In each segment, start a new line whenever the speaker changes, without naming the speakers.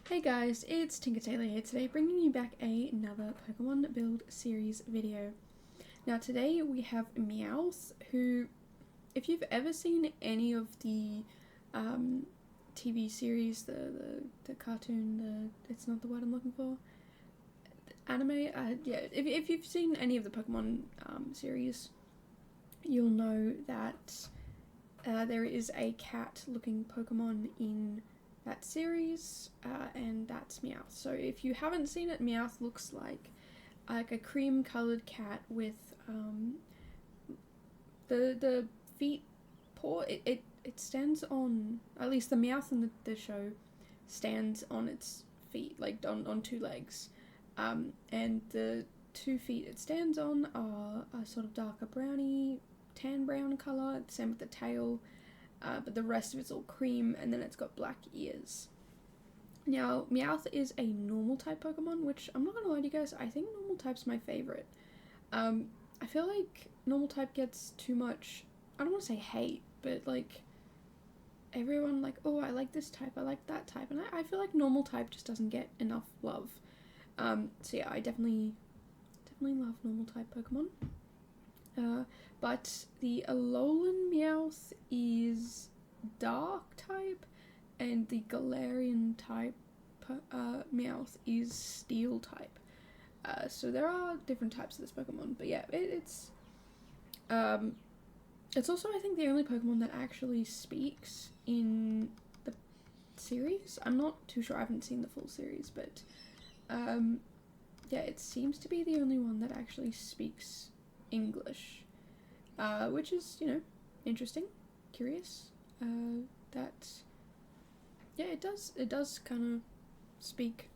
Hey guys, it's Tinker Tailor here today, bringing you back another Pokemon build series video. Now today we have Meowth, who, if you've ever seen any of the TV series, the cartoon, it's not the word I'm looking for, anime, yeah, if you've seen any of the Pokemon series, you'll know that there is a cat-looking Pokemon in that series, and that's Meowth. So if you haven't seen it, Meowth looks like a cream-colored cat with the feet paw. It stands on, at least the Meowth in the show stands on its feet, like on two legs, and the 2 feet it stands on are a sort of darker browny, tan brown colour. Same with the tail. But the rest of it's all cream, and then it's got black ears. Now, Meowth is a normal type Pokemon, which I'm not gonna lie to you guys, I think normal type's my favourite. I feel like normal type gets too much, I don't want to say hate, but like, everyone like, oh, I like this type, I like that type, and I feel like normal type just doesn't get enough love. So yeah, I definitely love normal type Pokemon. But the Alolan Meowth is dark type, and the Galarian type Meowth is steel type. So there are different types of this Pokemon, but yeah, it's also, I think, the only Pokemon that actually speaks in the series. I'm not too sure, I haven't seen the full series, but yeah, it seems to be the only one that actually speaks English. Which is, interesting, curious. That, yeah, it does kind of speak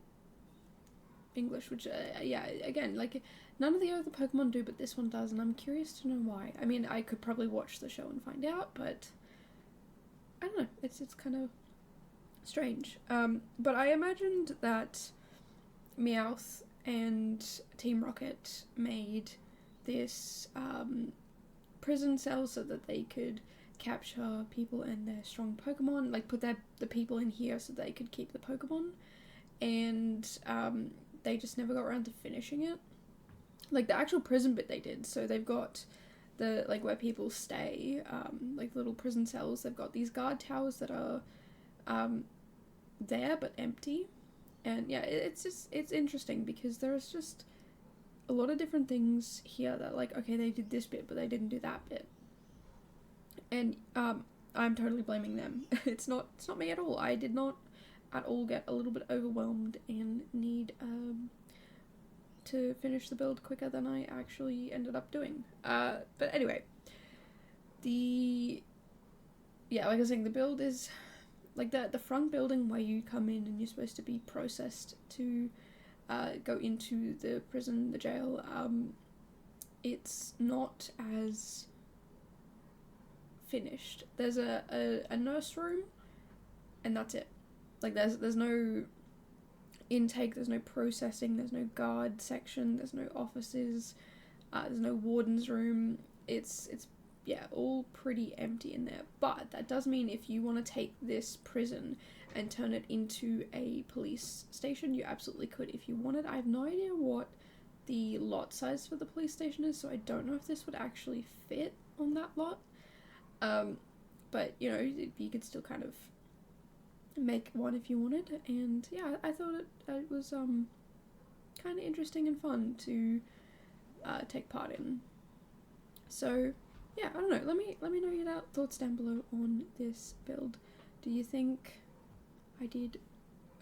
English, which, yeah, again, like, none of the other Pokemon do, but this one does, and I'm curious to know why. I mean, I could probably watch the show and find out, but I don't know, it's kind of strange. But I imagined that Meowth and Team Rocket made this, prison cell so that they could capture people and their strong Pokemon, like put the people in here so they could keep the Pokemon, and they just never got around to finishing it. Like the actual prison bit they did, so they've got the, like, where people stay, like little prison cells, they've got these guard towers that are there but empty, and yeah, it's interesting because there's just a lot of different things here that, like, okay, they did this bit, but they didn't do that bit. And I'm totally blaming them. It's not me at all. I did not at all get a little bit overwhelmed and need to finish the build quicker than I actually ended up doing. But anyway, like I was saying, the build is like the front building where you come in and you're supposed to be processed to go into the prison, the jail. It's not as finished. There's a nurse room, and that's it. Like there's no intake, there's no processing, there's no guard section, there's no offices, there's no warden's room. It's all pretty empty in there. But that does mean if you want to take this prison and turn it into a police station, you absolutely could if you wanted. I have no idea what the lot size for the police station is, so I don't know if this would actually fit on that lot. But you could still kind of make one if you wanted, and yeah, I thought it was kind of interesting and fun to take part in. So yeah, I don't know. Let me know your thoughts down below on this build. Do you think I did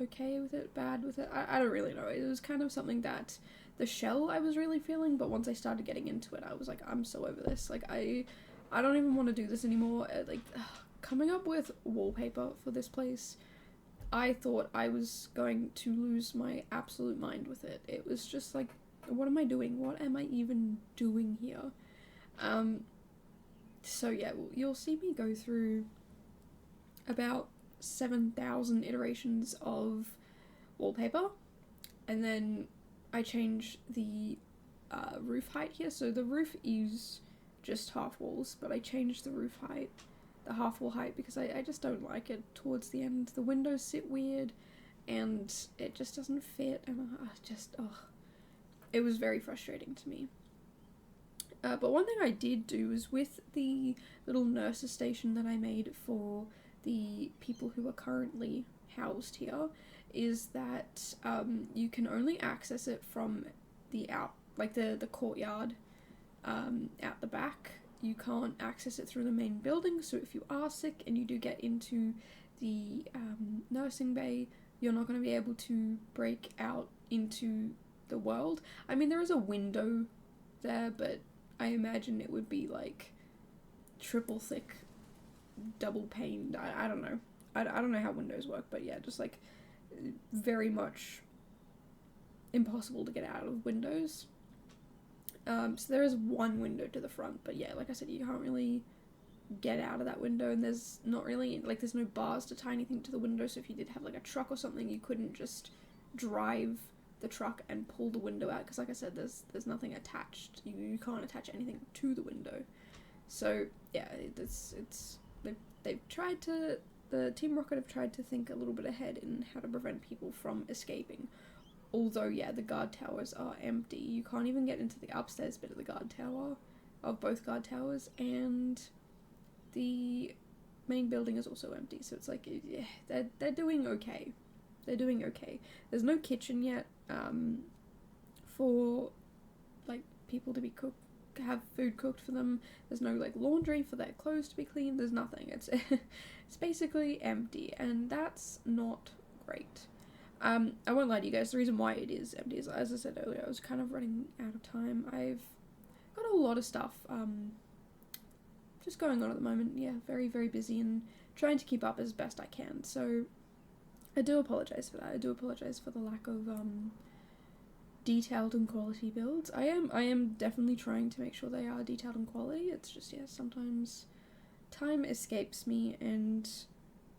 okay with it, bad with it? I don't really know. It was kind of something that the shell I was really feeling, but once I started getting into it, I was like, I'm so over this. Like, I don't even want to do this anymore. Like, coming up with wallpaper for this place, I thought I was going to lose my absolute mind with it. It was just like, what am I doing? What am I even doing here? So yeah, you'll see me go through about 7,000 iterations of wallpaper, and then I change the roof height here. So the roof is just half walls, but I changed the roof height, the half wall height, because I just don't like it towards the end. The windows sit weird, and it just doesn't fit, and it was very frustrating to me. But one thing I did do is with the little nurses station that I made for the people who are currently housed here, is that you can only access it from the the courtyard out the back. You can't access it through the main building, so if you are sick and you do get into the nursing bay, you're not going to be able to break out into the world. I mean, there is a window there, but I imagine it would be like triple thick, double paned. I don't know. I don't know how windows work, but yeah, just like very much impossible to get out of windows. So there is one window to the front, but yeah, like I said, you can't really get out of that window, and there's not really, like, there's no bars to tie anything to the window, so if you did have like a truck or something, you couldn't just drive the truck and pull the window out, because like I said, there's nothing attached. You can't attach anything to the window. So yeah, they've tried to, the Team Rocket have tried to think a little bit ahead in how to prevent people from escaping. Although, yeah, the guard towers are empty. You can't even get into the upstairs bit of the guard tower, of both guard towers, and the main building is also empty. So it's like, yeah, they're doing okay. They're doing okay. There's no kitchen yet for, like, people to be have food cooked for them. There's no, like, laundry for their clothes to be cleaned. There's nothing. It's basically empty, and that's not great. I won't lie to you guys, the reason why it is empty is, as I said earlier, I was kind of running out of time. I've got a lot of stuff just going on at the moment. Yeah, very, very busy and trying to keep up as best I can. So I do apologise for that. I do apologise for the lack of detailed and quality builds. I am definitely trying to make sure they are detailed and quality. It's just, yeah, sometimes time escapes me, and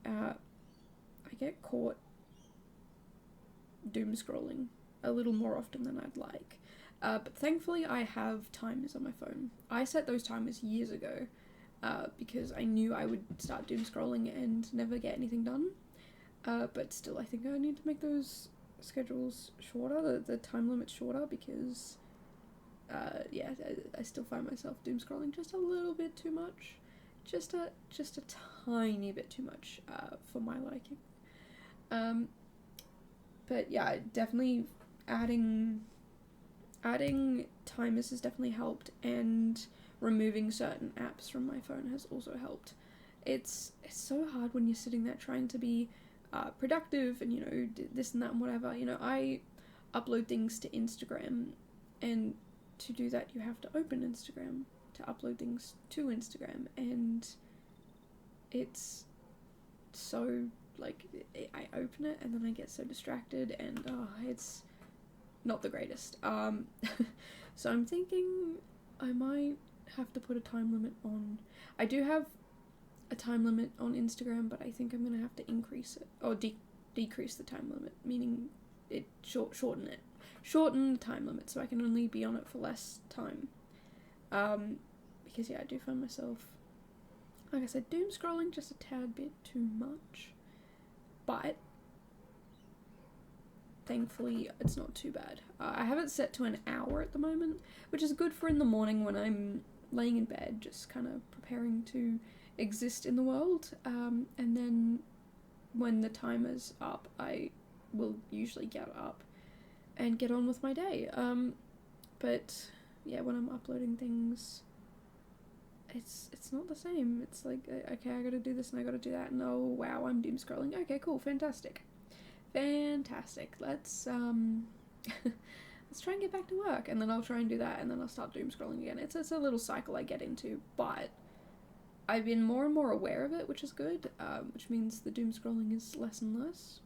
I get caught doom scrolling a little more often than I'd like. But thankfully I have timers on my phone. I set those timers years ago because I knew I would start doom scrolling and never get anything done. But still, I think I need to make those schedules shorter, the time limit shorter, because yeah, I still find myself doom scrolling just a little bit too much. Just a tiny bit too much for my liking. But yeah, definitely adding timers has definitely helped, and removing certain apps from my phone has also helped. It's so hard when you're sitting there trying to be productive and, you know, this and that and whatever. You know, I upload things to Instagram, and to do that you have to open Instagram to upload things to Instagram, and it's so, like, I open it and then I get so distracted, and it's not the greatest. So I'm thinking I might have to put a time limit on. I do have a time limit on Instagram, but I think I'm gonna have to increase it, or decrease the time limit, meaning it shorten the time limit, so I can only be on it for less time. Because yeah, I do find myself, like I said, doom scrolling just a tad bit too much. But thankfully it's not too bad. I have it set to an hour at the moment, which is good for in the morning when I'm laying in bed, just kind of preparing to exist in the world. And then when the timer's up, I will usually get up and get on with my day. But yeah, when I'm uploading things, it's not the same. It's like, okay, I gotta do this and I gotta do that, and oh wow, I'm doom scrolling. Okay, cool, fantastic. Let's let's try and get back to work, and then I'll try and do that, and then I'll start doom scrolling again. It's a little cycle I get into, but I've been more and more aware of it, which is good, which means the doom scrolling is less and less.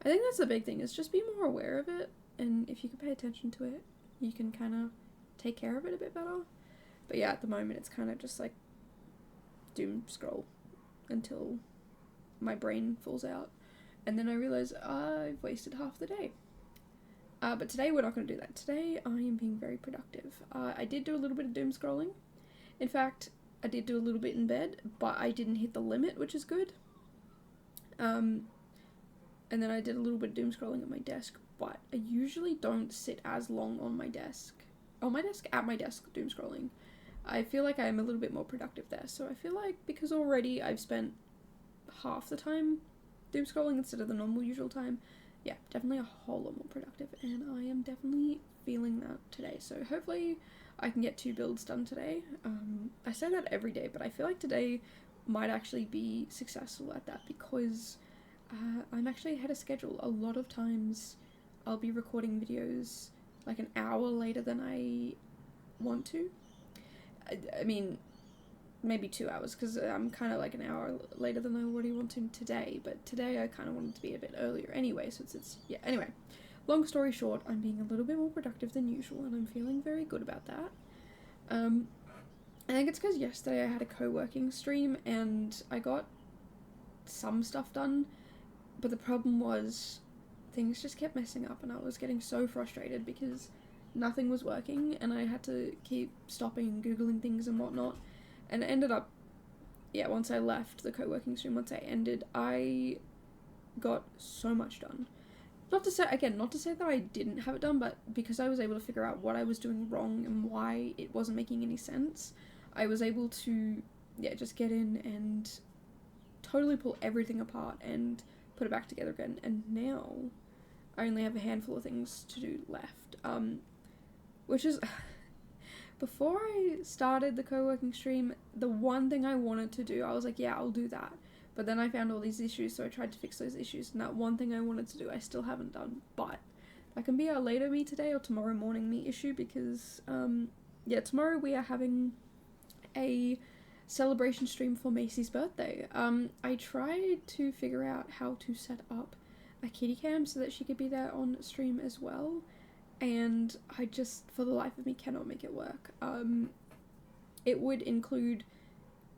I think that's the big thing, is just be more aware of it, and if you can pay attention to it, you can kind of take care of it a bit better. But yeah, at the moment it's kind of just like doom scroll until my brain falls out, and then I realise I've wasted half the day. But today we're not going to do that. Today I am being very productive. I did do a little bit of doom scrolling. In fact, I did do a little bit in bed, but I didn't hit the limit, which is good. and then I did a little bit of doom scrolling at my desk, but I usually don't sit as long on my desk, at my desk doom scrolling. I feel like I'm a little bit more productive there, so I feel like because already I've spent half the time doom scrolling instead of the normal usual time, yeah, definitely a whole lot more productive, and I am definitely feeling that today, so hopefully I can get 2 builds done today. I say that every day, but I feel like today might actually be successful at that because I'm actually ahead of schedule. A lot of times I'll be recording videos like an hour later than I want to. I mean, maybe 2 hours, because I'm kind of like an hour later than I already want to today, but today I kind of wanted to be a bit earlier anyway, so it's yeah, anyway. Long story short, I'm being a little bit more productive than usual, and I'm feeling very good about that. I think it's because yesterday I had a co-working stream, and I got some stuff done, but the problem was things just kept messing up, and I was getting so frustrated because nothing was working, and I had to keep stopping and Googling things and whatnot, and it ended up, yeah, once I left the co-working stream, once I ended, I got so much done. Not to say that I didn't have it done, but because I was able to figure out what I was doing wrong and why it wasn't making any sense, I was able to, yeah, just get in and totally pull everything apart and put it back together again, and now I only have a handful of things to do left, which is, before I started the co-working stream, the one thing I wanted to do, I was like, yeah, I'll do that. But then I found all these issues, so I tried to fix those issues, and that one thing I wanted to do, I still haven't done. But that can be a later me today or tomorrow morning me issue, because, yeah, tomorrow we are having a celebration stream for Macy's birthday. I tried to figure out how to set up a kitty cam so that she could be there on stream as well, and I just, for the life of me, cannot make it work. It would include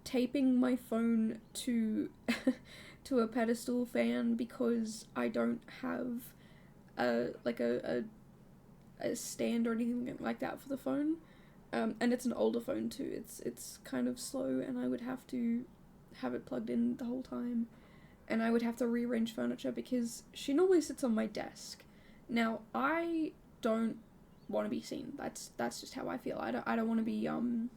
taping my phone to to a pedestal fan because I don't have a stand or anything like that for the phone, and it's an older phone too. It's kind of slow, and I would have to have it plugged in the whole time, and I would have to rearrange furniture because she normally sits on my desk. Now I don't want to be seen. That's just how I feel. I don't want to be on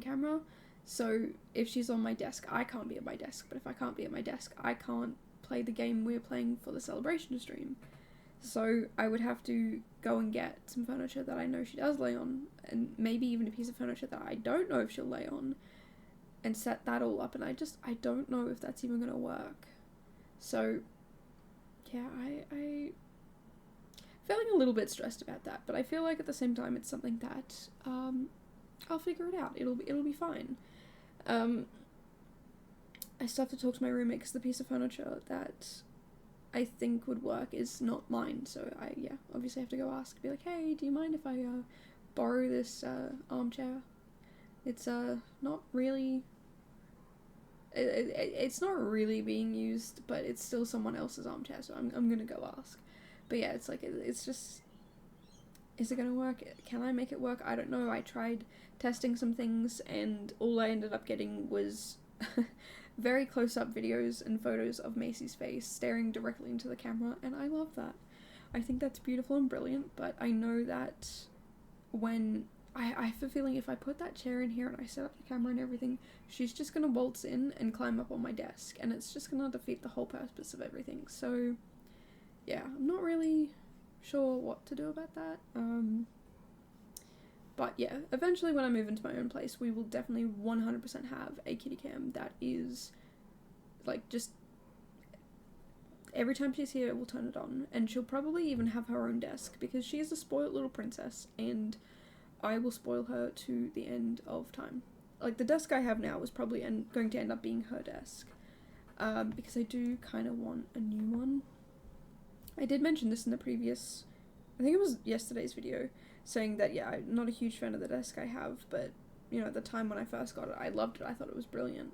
camera. So if she's on my desk, I can't be at my desk. But if I can't be at my desk, I can't play the game we're playing for the celebration stream. So I would have to go and get some furniture that I know she does lay on, and maybe even a piece of furniture that I don't know if she'll lay on, and set that all up. And I don't know if that's even going to work. So yeah, I feeling a little bit stressed about that. But I feel like at the same time it's something that I'll figure it out. It'll be fine. I still have to talk to my roommate because the piece of furniture that I think would work is not mine, so I, yeah, obviously have to go ask, be like, hey, do you mind if I borrow this armchair? It's not really, it's not really being used, but it's still someone else's armchair, so I'm gonna go ask. But yeah, it's like, it's just, is it gonna work? Can I make it work? I don't know. I tried testing some things, and all I ended up getting was very close-up videos and photos of Macy's face staring directly into the camera, and I love that. I think that's beautiful and brilliant, but I know that when I have a feeling if I put that chair in here and I set up the camera and everything, she's just gonna waltz in and climb up on my desk, and it's just gonna defeat the whole purpose of everything. So yeah, I'm not really sure what to do about that. But yeah, eventually when I move into my own place, we will definitely 100% have a kitty cam that is, like, just every time she's here, we'll turn it on. And she'll probably even have her own desk, because she is a spoiled little princess, and I will spoil her to the end of time. Like, the desk I have now is probably going to end up being her desk, because I do kind of want a new one. I did mention this in the previous, I think it was yesterday's video, saying that, yeah, I'm not a huge fan of the desk I have, but, you know, at the time when I first got it, I loved it. I thought it was brilliant.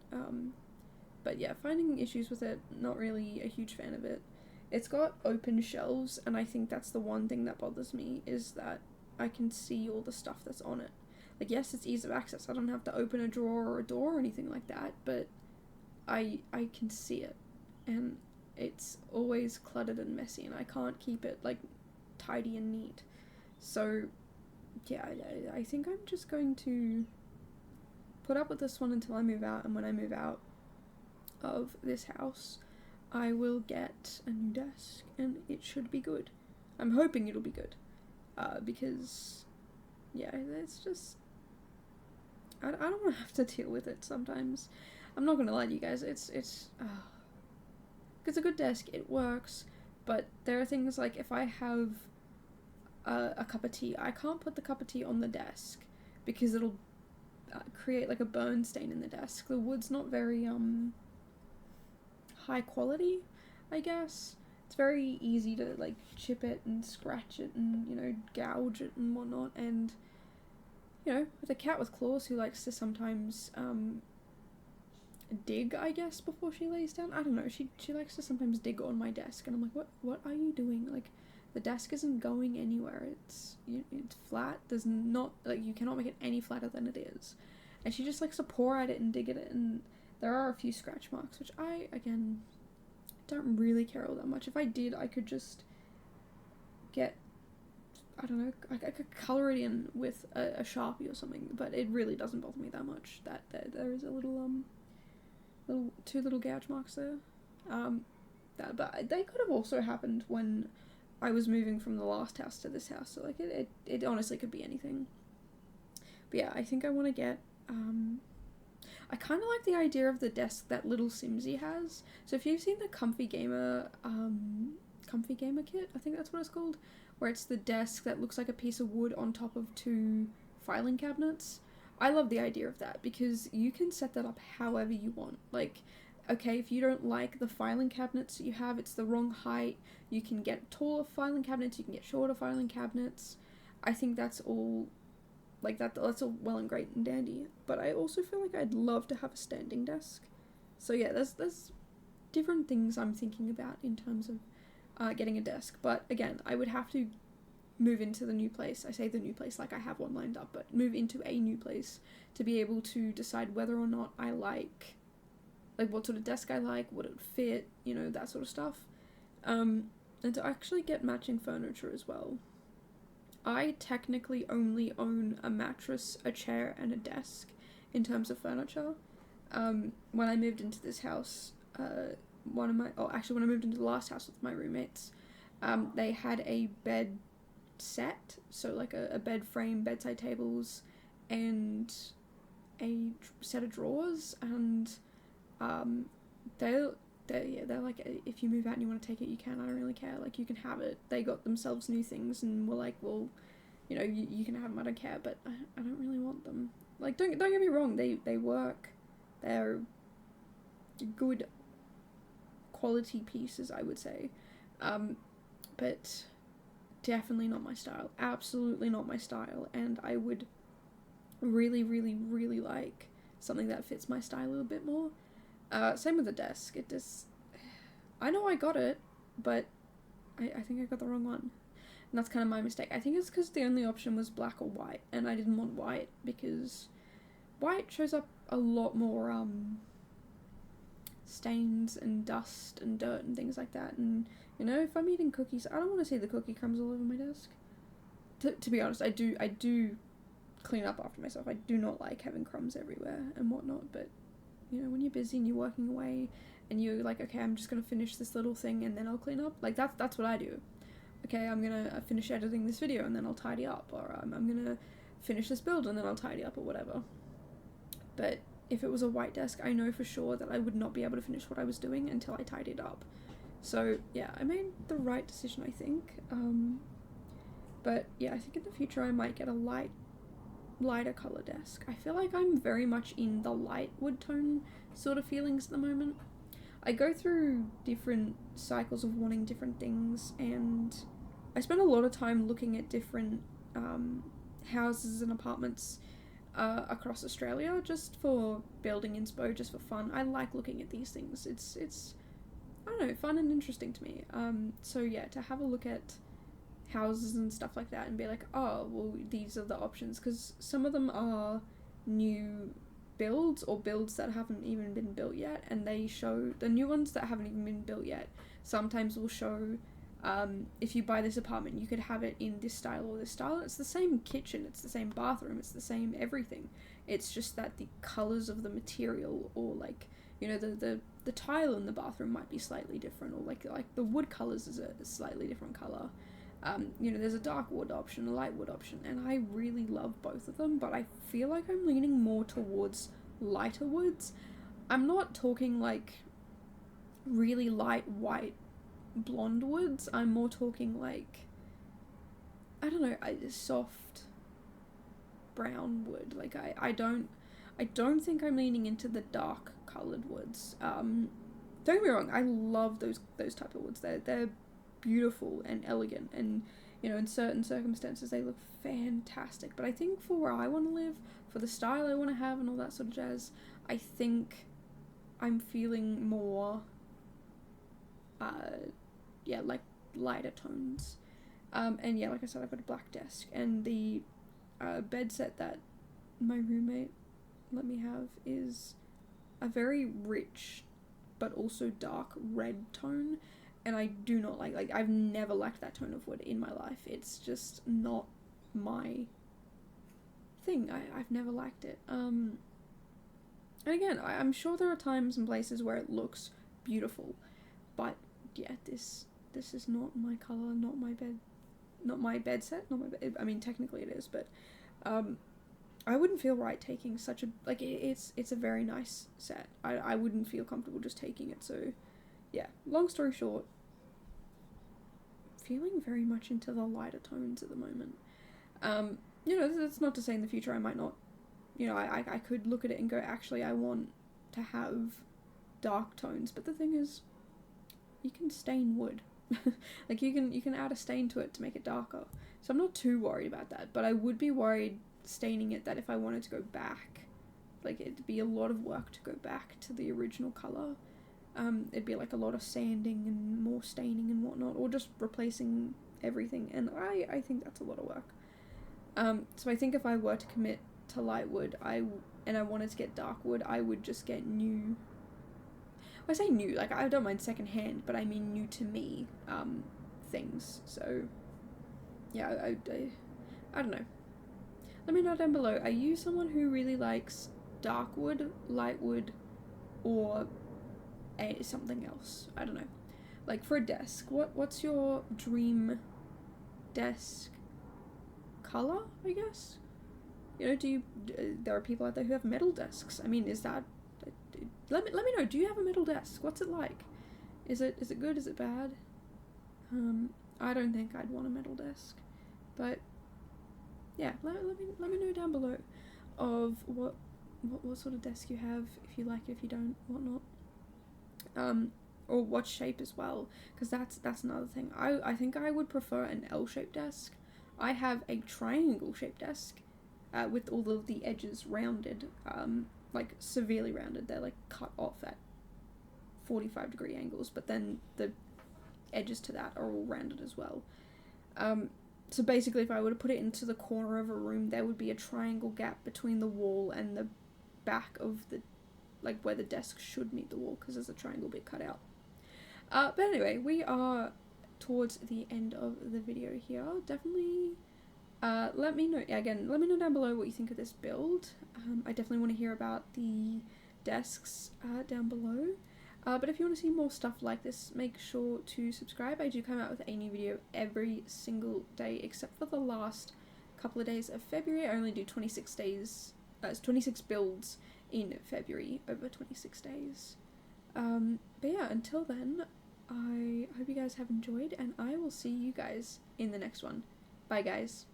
But yeah, finding issues with it, not really a huge fan of it. It's got open shelves, and I think that's the one thing that bothers me, is that I can see all the stuff that's on it. Like, yes, it's ease of access. I don't have to open a drawer or a door or anything like that, but I can see it, and it's always cluttered and messy, and I can't keep it, like, tidy and neat. So, yeah, I think I'm just going to put up with this one until I move out, and when I move out of this house, I will get a new desk, and it should be good. I'm hoping it'll be good, because, yeah, it's just, I don't want to have to deal with it sometimes. I'm not gonna lie to you guys, it's a good desk, it works, but there are things like, if I have a cup of tea, I can't put the cup of tea on the desk, because it'll create, like, a burn stain in the desk. The wood's not very, high quality, I guess. It's very easy to, like, chip it and scratch it and, you know, gouge it and whatnot, and, you know, with a cat with claws who likes to sometimes, dig, I guess, before she lays down. I don't know, she likes to sometimes dig on my desk, and I'm like, what are you doing? Like, the desk isn't going anywhere, it's flat, there's not, like, you cannot make it any flatter than it is. And she just likes to paw at it and dig at it, and there are a few scratch marks, which I, again, don't really care all that much. If I did, I could just get, I don't know, I could colour it in with a Sharpie or something, but it really doesn't bother me that much that there is a little, two little gouge marks there. But they could have also happened when I was moving from the last house to this house, so, like, it honestly could be anything. But yeah, I think I want to get, I kind of like the idea of the desk that little Simsy has. So if you've seen the Comfy Gamer kit, I think that's what it's called, where it's the desk that looks like a piece of wood on top of two filing cabinets. I love the idea of that, because you can set that up however you want. Like, okay, if you don't like the filing cabinets you have, it's the wrong height, you can get taller filing cabinets, you can get shorter filing cabinets. I think that's all, like, that's all well and great and dandy, but I also feel like I'd love to have a standing desk. So yeah, there's different things I'm thinking about in terms of getting a desk, but again, I would have to move into the new place. I say the new place like I have one lined up, but move into a new place to be able to decide whether or not I like what sort of desk I like, would it fit, you know, that sort of stuff. And to actually get matching furniture as well. I technically only own a mattress, a chair, and a desk in terms of furniture. When I moved into this house, when I moved into the last house with my roommates, they had a bed set, so like a bed frame, bedside tables, and a set of drawers, and they're like, if you move out and you want to take it, you can. I don't really care, like, you can have it. They got themselves new things and were like, well, you know, you can have them, I don't care, but I don't really want them. Like, don't get me wrong, they work, they're good quality pieces, I would say, but definitely not my style, absolutely not my style, and I would really, really, really like something that fits my style a little bit more. Same with the desk, I know I got it, but I think I got the wrong one, and that's kind of my mistake. I think it's because the only option was black or white, and I didn't want white, because white shows up a lot more, stains and dust and dirt and things like that, and, you know, if I'm eating cookies, I don't want to see the cookie crumbs all over my desk. To be honest, I do clean up after myself. I do not like having crumbs everywhere and whatnot, but, you know, when you're busy and you're working away and you're like, okay, I'm just gonna finish this little thing and then I'll clean up, like, that's what I do. Okay, I'm gonna finish editing this video and then I'll tidy up, or I'm gonna finish this build and then I'll tidy up, or whatever. But if it was a white desk, I know for sure that I would not be able to finish what I was doing until I tidied up. So yeah, I made the right decision, I think. But yeah, I think in the future I might get a lighter color desk. I feel like I'm very much in the light wood tone sort of feelings at the moment. I go through different cycles of wanting different things, and I spend a lot of time looking at different houses and apartments across Australia, just for building inspo, just for fun. I like looking at these things. It's I don't know, fun and interesting to me. So yeah, to have a look at houses and stuff like that and be like, oh, well, these are the options, because some of them are new builds or builds that haven't even been built yet, and they show the new ones that haven't even been built yet. sometimes will show, if you buy this apartment, you could have it in this style or this style. It's the same kitchen, it's the same bathroom, it's the same everything. It's just that the colours of the material, or like, you know, the tile in the bathroom might be slightly different, or like the wood colours is a slightly different colour. You know, there's a dark wood option, a light wood option, and I really love both of them, but I feel like I'm leaning more towards lighter woods. I'm not talking like really light white blonde woods. I'm more talking like, I don't know, soft brown wood. Like I don't think I'm leaning into the dark coloured woods. Don't get me wrong, I love those type of woods. They're beautiful and elegant, and you know, in certain circumstances they look fantastic. But I think for where I want to live, for the style I want to have and all that sort of jazz, I think I'm feeling more like lighter tones. And yeah, like I said, I've got a black desk, and the bed set that my roommate let me have is a very rich but also dark red tone, and I do not like I've never liked that tone of wood in my life. It's just not my thing. I've never liked it. And again, I'm sure there are times and places where it looks beautiful, but yeah, this is not my colour, not my bed set, not my bed. I mean, technically it is, but I wouldn't feel right taking such a, like, it's a very nice set. I wouldn't feel comfortable just taking it. So yeah, long story short, feeling very much into the lighter tones at the moment. You know, that's not to say in the future I might not, you know, I could look at it and go, actually I want to have dark tones, but the thing is, you can stain wood. Like you can add a stain to it to make it darker. So I'm not too worried about that, but I would be worried staining it, that if I wanted to go back, like it'd be a lot of work to go back to the original colour. It'd be like a lot of sanding and more staining and whatnot, or just replacing everything, and I think that's a lot of work. So I think if I were to commit to light wood, and I wanted to get dark wood, I would just get new, I say new, like I don't mind second hand, but I mean new to me, things. So yeah, I don't know. Let me know down below, are you someone who really likes dark wood, light wood, or something else? I don't know. Like for a desk, what's your dream desk color, I guess? You know, there are people out there who have metal desks. I mean, is that, let me know, do you have a metal desk? What's it like? Is it good, is it bad? I don't think I'd want a metal desk, but yeah, let me know down below of what sort of desk you have, if you like it, if you don't, whatnot. Or what shape as well, because that's another thing. I think I would prefer an L-shaped desk. I have a triangle-shaped desk, with all of the edges rounded, like severely rounded. They're like cut off at 45-degree angles, but then the edges to that are all rounded as well. So basically, if I were to put it into the corner of a room, there would be a triangle gap between the wall and the back of the, like where the desk should meet the wall, because there's a triangle bit cut out. But anyway, we are towards the end of the video here. Definitely let me know, again, let me know down below what you think of this build. I definitely want to hear about the desks down below. But if you want to see more stuff like this, make sure to subscribe. I do come out with a new video every single day, except for the last couple of days of February. I only do 26 days, 26 builds in February over 26 days. But yeah, until then, I hope you guys have enjoyed, and I will see you guys in the next one. Bye guys.